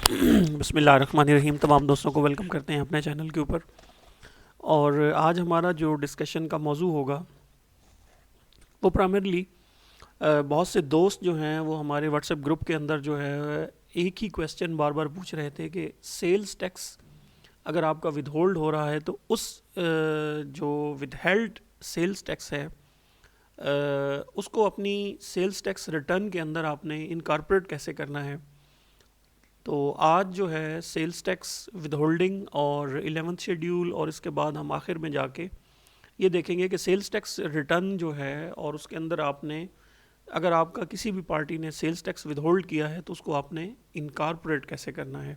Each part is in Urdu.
بسم اللہ الرحمن الرحیم. تمام دوستوں کو ویلکم کرتے ہیں اپنے چینل کے اوپر. اور آج ہمارا جو ڈسکشن کا موضوع ہوگا وہ پرائمرلی بہت سے دوست جو ہیں وہ ہمارے واٹس ایپ گروپ کے اندر جو ہے ایک ہی کویسچن بار بار پوچھ رہے تھے کہ سیلز ٹیکس اگر آپ کا ود ہولڈ ہو رہا ہے تو اس جو ود ہیلڈ سیلز ٹیکس ہے اس کو اپنی سیلز ٹیکس ریٹرن کے اندر آپ نے انکارپوریٹ کیسے کرنا ہے. تو آج جو ہے سیلز ٹیکس ود ہولڈنگ اور 11th شیڈیول، اور اس کے بعد ہم آخر میں جا کے یہ دیکھیں گے کہ سیلز ٹیکس ریٹرن جو ہے اور اس کے اندر آپ نے اگر آپ کا کسی بھی پارٹی نے سیلز ٹیکس ود ہولڈ کیا ہے تو اس کو آپ نے انکارپوریٹ کیسے کرنا ہے.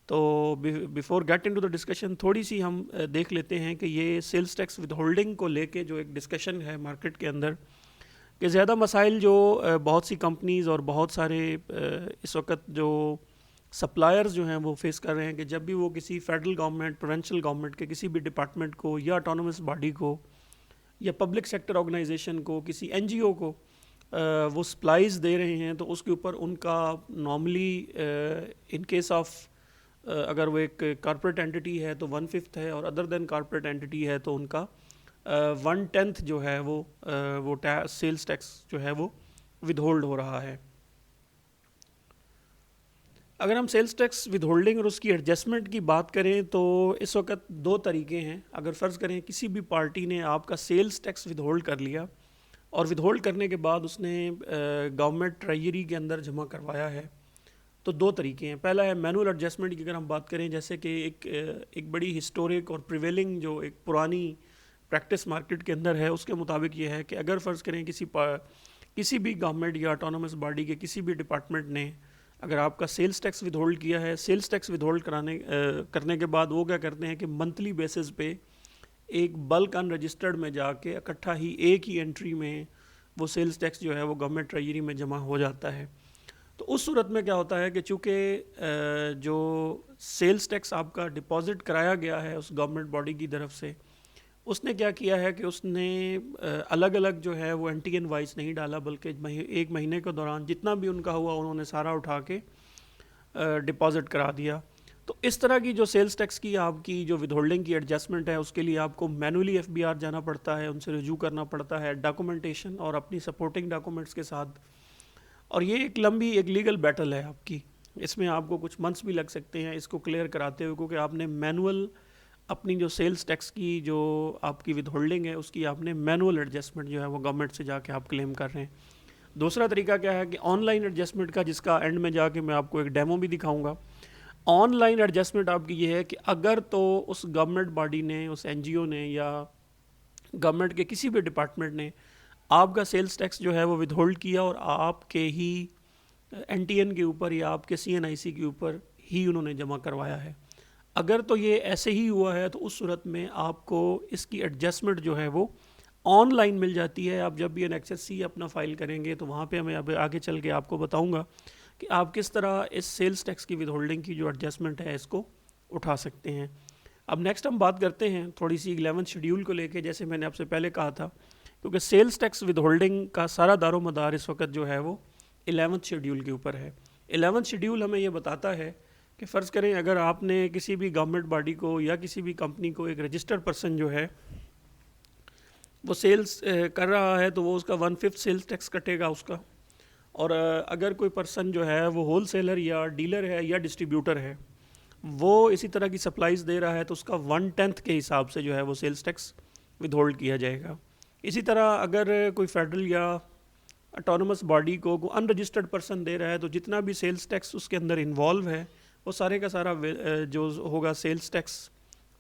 تو before get in to the discussion تھوڑی سی ہم دیکھ لیتے ہیں کہ یہ سیلز ٹیکس ود ہولڈنگ کو لے کے جو ایک ڈسکشن ہے مارکیٹ کے اندر کہ زیادہ مسائل جو بہت سی کمپنیز اور بہت سارے اس وقت جو سپلائرز جو ہیں وہ فیس کر رہے ہیں کہ جب بھی وہ کسی فیڈرل گورنمنٹ، پروونشل گورنمنٹ کے کسی بھی ڈپارٹمنٹ کو یا آٹونومس باڈی کو یا پبلک سیکٹر آرگنائزیشن کو، کسی این جی او کو وہ سپلائز دے رہے ہیں تو اس کے اوپر ان کا نارملی ان کیس آف اگر وہ ایک کارپوریٹ اینٹی ہے تو 1/5 ہے، اور ادر دین کارپوریٹ اینٹی ہے تو ان کا 1/10 جو ہے وہ سیلز ٹیکس جو ہے وہ ود ہولڈ ہو رہا ہے. اگر ہم سیلز ٹیکس ود ہولڈنگ اور اس کی ایڈجسٹمنٹ کی بات کریں تو اس وقت دو طریقے ہیں. اگر فرض کریں کسی بھی پارٹی نے آپ کا سیلز ٹیکس ود ہولڈ کر لیا اور ود ہولڈ کرنے کے بعد اس نے گورنمنٹ ٹریجری کے اندر جمع کروایا ہے تو دو طریقے ہیں. پہلا ہے مینول ایڈجسٹمنٹ کی. اگر ہم بات کریں جیسے کہ ایک بڑی ہسٹورک اور پریویلنگ جو ایک پرانی پریکٹس مارکیٹ کے اندر ہے اس کے مطابق یہ ہے کہ اگر فرض کریں کسی بھی گورنمنٹ یا آٹونومس باڈی کے کسی بھی ڈپارٹمنٹ نے اگر آپ کا سیلز ٹیکس ود ہولڈ کیا ہے، سیلز ٹیکس ود ہولڈ کرنے کے بعد وہ کیا کرتے ہیں کہ منتھلی بیسس پہ ایک بلک ان رجسٹرڈ میں جا کے اکٹھا ہی ایک ہی انٹری میں وہ سیلز ٹیکس جو ہے وہ گورنمنٹ ٹریجری میں جمع ہو جاتا ہے. تو اس صورت میں کیا ہوتا ہے کہ چونکہ جو سیلز ٹیکس آپ کا ڈپازٹ کرایا گیا ہے اس گورنمنٹ باڈی کی طرف سے، اس نے کیا کیا ہے کہ اس نے الگ الگ جو ہے وہ اینٹی این وائس نہیں ڈالا، بلکہ ایک مہینے کے دوران جتنا بھی ان کا ہوا انہوں نے سارا اٹھا کے ڈپازٹ کرا دیا. تو اس طرح کی جو سیلز ٹیکس کی آپ کی جو ود ہولڈنگ کی ایڈجسٹمنٹ ہے اس کے لیے آپ کو مینولی ایف بی آر جانا پڑتا ہے، ان سے رجوع کرنا پڑتا ہے ڈاکومنٹیشن اور اپنی سپورٹنگ ڈاکومنٹس کے ساتھ. اور یہ ایک لمبی ایک لیگل بیٹل ہے آپ کی، اس میں آپ کو کچھ منتھس بھی لگ سکتے ہیں اس کو کلیئر کراتے ہوئے، کیونکہ آپ نے مینول اپنی جو سیلز ٹیکس کی جو آپ کی ود ہولڈنگ ہے اس کی آپ نے مینول ایڈجسٹمنٹ جو ہے وہ گورنمنٹ سے جا کے آپ کلیم کر رہے ہیں. دوسرا طریقہ کیا ہے کہ آن لائن ایڈجسٹمنٹ کا، جس کا اینڈ میں جا کے میں آپ کو ایک ڈیمو بھی دکھاؤں گا. آن لائن ایڈجسٹمنٹ آپ کی یہ ہے کہ اگر تو اس گورنمنٹ باڈی نے، اس این جی او نے یا گورنمنٹ کے کسی بھی ڈپارٹمنٹ نے آپ کا سیلز ٹیکس جو ہے وہ ود ہولڈ کیا اور آپ کے ہی این ٹی این کے اوپر یا آپ کے سی این آئی سی کے اوپر ہی انہوں نے جمع کروایا ہے، اگر تو یہ ایسے ہی ہوا ہے تو اس صورت میں آپ کو اس کی ایڈجسٹمنٹ جو ہے وہ آن لائن مل جاتی ہے. آپ جب بھی این ایکس ایس سی اپنا فائل کریں گے تو وہاں پہ میں اب آگے چل کے آپ کو بتاؤں گا کہ آپ کس طرح اس سیلز ٹیکس کی ود ہولڈنگ کی جو ایڈجسٹمنٹ ہے اس کو اٹھا سکتے ہیں. اب نیکسٹ ہم بات کرتے ہیں تھوڑی سی 11 شیڈیول کو لے کے. جیسے میں نے آپ سے پہلے کہا تھا کیونکہ سیلز ٹیکس ود ہولڈنگ کا سارا دار و مدار اس وقت جو ہے وہ 11 شیڈیول کے اوپر ہے. 11 شیڈیول ہمیں یہ بتاتا ہے کہ فرض کریں اگر آپ نے کسی بھی گورنمنٹ باڈی کو یا کسی بھی کمپنی کو ایک رجسٹرڈ پرسن جو ہے وہ سیلز کر رہا ہے تو وہ اس کا 1/5 سیلز ٹیکس کٹے گا اس کا. اور اگر کوئی پرسن جو ہے وہ ہول سیلر یا ڈیلر ہے یا ڈسٹریبیوٹر ہے وہ اسی طرح کی سپلائز دے رہا ہے تو اس کا 1/10 کے حساب سے جو ہے وہ سیلز ٹیکس ود ہولڈ کیا جائے گا. اسی طرح اگر کوئی فیڈرل یا آٹونومس باڈی کو ان رجسٹرڈ پرسن دے رہا ہے تو جتنا بھی سیلز ٹیکس اس کے اندر انوالو ہے وہ سارے کا سارا جو ہوگا سیلز ٹیکس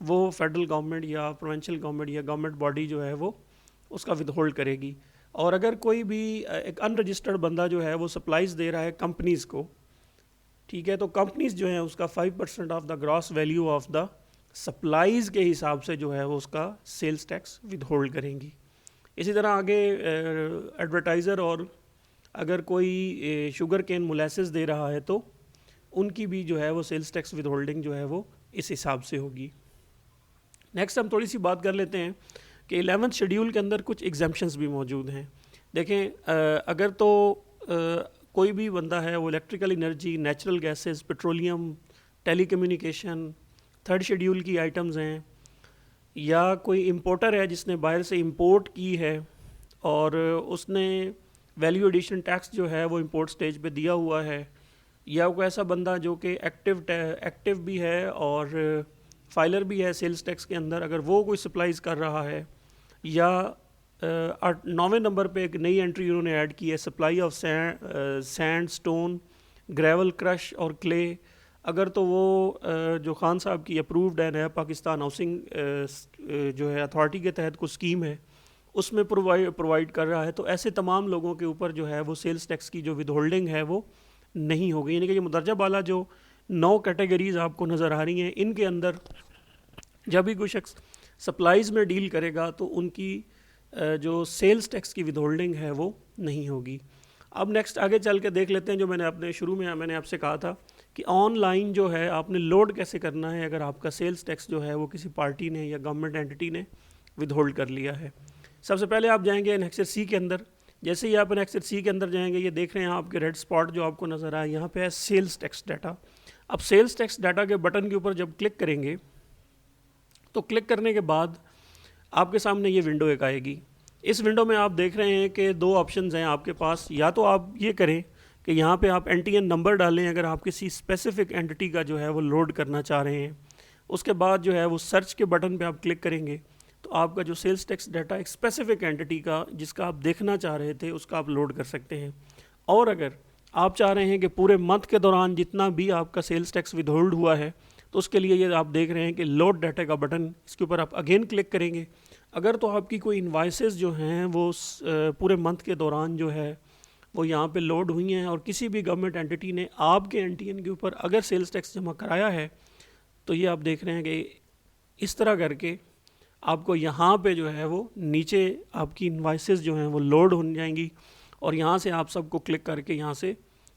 وہ فیڈرل گورنمنٹ یا پروونشل گورنمنٹ یا گورنمنٹ باڈی جو ہے وہ اس کا ود ہولڈ کرے گی. اور اگر کوئی بھی ایک ان رجسٹرڈ بندہ جو ہے وہ سپلائز دے رہا ہے کمپنیز کو، ٹھیک ہے، تو کمپنیز جو ہیں اس کا 5% of the gross value of the supplies کے حساب سے جو ہے وہ اس کا سیلز ٹیکس ود ہولڈ کریں گی. اسی طرح آگے ایڈورٹائزر اور اگر کوئی شوگر کین مولیسز دے رہا ہے تو ان کی بھی جو ہے وہ سیلز ٹیکس ود ہولڈنگ جو ہے وہ اس حساب سے ہوگی. نیکسٹ ہم تھوڑی سی بات کر لیتے ہیں کہ 11 شیڈیول کے اندر کچھ ایگزمپشنز بھی موجود ہیں. دیکھیں اگر تو کوئی بھی بندہ ہے وہ electrical energy, natural gases, petroleum, telecommunication, third schedule کی آئٹمز ہیں، یا کوئی امپورٹر ہے جس نے باہر سے امپورٹ کی ہے اور اس نے ویلیو ایڈیشن ٹیکس جو ہے وہ امپورٹ سٹیج پہ دیا ہوا ہے، یا کوئی ایسا بندہ جو کہ ایکٹیو بھی ہے اور فائلر بھی ہے سیلز ٹیکس کے اندر، اگر وہ کوئی سپلائز کر رہا ہے، یا 9ویں نمبر پہ ایک نئی انٹری انہوں نے ایڈ کی ہے، supply of sand, stone, gravel, crush اور کلے، اگر تو وہ جو خان صاحب کی اپرووڈ ہے نیا پاکستان ہاؤسنگ جو ہے اتھارٹی کے تحت کوئی اسکیم ہے اس میں پرووائڈ کر رہا ہے، تو ایسے تمام لوگوں کے اوپر جو ہے وہ سیلز ٹیکس کی جو ود ہولڈنگ ہے وہ نہیں ہوگی. یعنی کہ یہ مدرجہ بالا جو 9 کیٹیگریز آپ کو نظر آ رہی ہیں، ان کے اندر جب بھی کوئی شخص سپلائیز میں ڈیل کرے گا تو ان کی جو سیلز ٹیکس کی ود ہولڈنگ ہے وہ نہیں ہوگی. اب نیکسٹ آگے چل کے دیکھ لیتے ہیں جو میں نے اپنے شروع میں میں نے آپ سے کہا تھا کہ آن لائن جو ہے آپ نے لوڈ کیسے کرنا ہے اگر آپ کا سیلز ٹیکس جو ہے وہ کسی پارٹی نے یا گورنمنٹ اینٹی نے ود ہولڈ کر لیا ہے. سب سے پہلے آپ جائیں گے انیکسر سی کے اندر. جیسے ہی آپ انیکسر سی کے اندر جائیں گے، یہ دیکھ رہے ہیں آپ کے ریڈ اسپاٹ جو آپ کو نظر آئے، یہاں پہ ہے سیلز ٹیکس ڈیٹا. اب سیلز ٹیکس ڈیٹا کے بٹن کے اوپر جب کلک کریں گے تو کلک کرنے کے بعد آپ کے سامنے یہ ونڈو ایک آئے گی. اس ونڈو میں آپ دیکھ رہے ہیں کہ 2 آپشنز ہیں آپ کے پاس. یا تو آپ یہ کریں کہ یہاں پہ آپ NTN نمبر ڈالیں اگر آپ کسی اسپیسیفک اینٹی کا جو ہے وہ لوڈ کرنا چاہ رہے ہیں. اس کے بعد جو ہے وہ سرچ کے بٹن پہ آپ کلک کریں گے تو آپ کا جو سیلز ٹیکس ڈیٹا ایک اسپیسیفک اینٹی کا جس کا آپ دیکھنا چاہ رہے تھے اس کا آپ لوڈ کر سکتے ہیں. اور اگر آپ چاہ رہے ہیں کہ پورے منتھ کے دوران جتنا بھی آپ کا سیلز ٹیکس ود ہولڈ ہوا ہے تو اس کے لیے یہ آپ دیکھ رہے ہیں کہ لوڈ ڈیٹا کا بٹن، اس کے اوپر آپ اگین کلک کریں گے. اگر تو آپ کی کوئی انوائسز جو ہیں وہ پورے منتھ کے دوران جو ہے وہ یہاں پہ لوڈ ہوئی ہیں اور کسی بھی گورنمنٹ اینٹی نے آپ کے NTN کے اوپر اگر سیلز ٹیکس جمع کرایا ہے تو یہ آپ دیکھ رہے ہیں کہ اس طرح کر کے آپ کو یہاں پہ جو ہے وہ نیچے آپ کی انوائسز جو ہیں وہ لوڈ ہو جائیں گی اور یہاں سے آپ سب کو کلک کر کے یہاں سے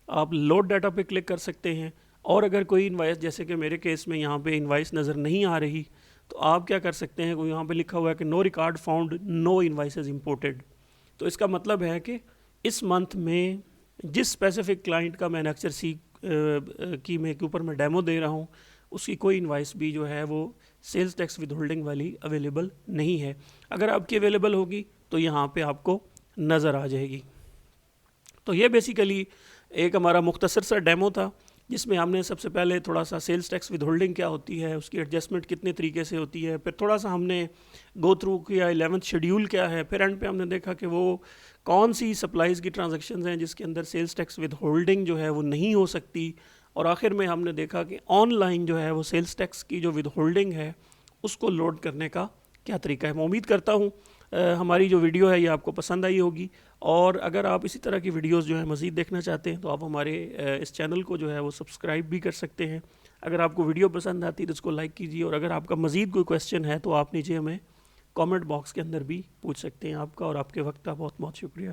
آپ لوڈ ڈیٹا پہ کلک کر سکتے ہیں. اور اگر کوئی انوائس، جیسے کہ میرے کیس میں یہاں پہ انوائس نظر نہیں آ رہی تو آپ کیا کر سکتے ہیں، یہاں پہ لکھا ہوا ہے کہ نو ریکارڈ فاؤنڈ، نو انوائسز امپورٹڈ. تو اس کا مطلب ہے کہ اس منتھ میں جس اسپیسیفک کلائنٹ کا مینوفیکچر سی کی میں کے اوپر میں ڈیمو دے رہا ہوں اس کی کوئی انوائس بھی جو ہے وہ سیلز ٹیکس ود ہولڈنگ والی اویلیبل نہیں ہے. اگر آپ کی اویلیبل ہوگی تو یہاں پہ آپ کو نظر آ جائے گی. تو یہ بیسیکلی ایک ہمارا مختصر سا ڈیمو تھا جس میں ہم نے سب سے پہلے تھوڑا سا سیلز ٹیکس ود ہولڈنگ کیا ہوتی ہے، اس کی ایڈجسٹمنٹ کتنے طریقے سے ہوتی ہے، پھر تھوڑا سا ہم نے گو تھرو کیا 11th شیڈیول کیا ہے، پھر اینڈ پہ ہم نے دیکھا کہ وہ کون سی سپلائیز کی ٹرانزیکشنز ہیں جس کے اندر سیلز ٹیکس ود ہولڈنگ جو ہے وہ نہیں ہو سکتی، اور آخر میں ہم نے دیکھا کہ آن لائن جو ہے وہ سیلز ٹیکس کی جو ود ہولڈنگ ہے اس کو لوڈ کرنے کا کیا طریقہ ہے. میں امید کرتا ہوں ہماری جو ویڈیو ہے یہ آپ کو پسند آئی ہوگی، اور اگر آپ اسی طرح کی ویڈیوز جو ہیں مزید دیکھنا چاہتے ہیں تو آپ ہمارے اس چینل کو جو ہے وہ سبسکرائب بھی کر سکتے ہیں. اگر آپ کو ویڈیو پسند آتی ہے تو اس کو لائک کیجیے، اور اگر آپ کا مزید کوئی کویسچن ہے تو آپ نیچے ہمیں کامنٹ باکس کے اندر بھی پوچھ سکتے ہیں. آپ کا اور آپ کے وقت کا بہت بہت شکریہ.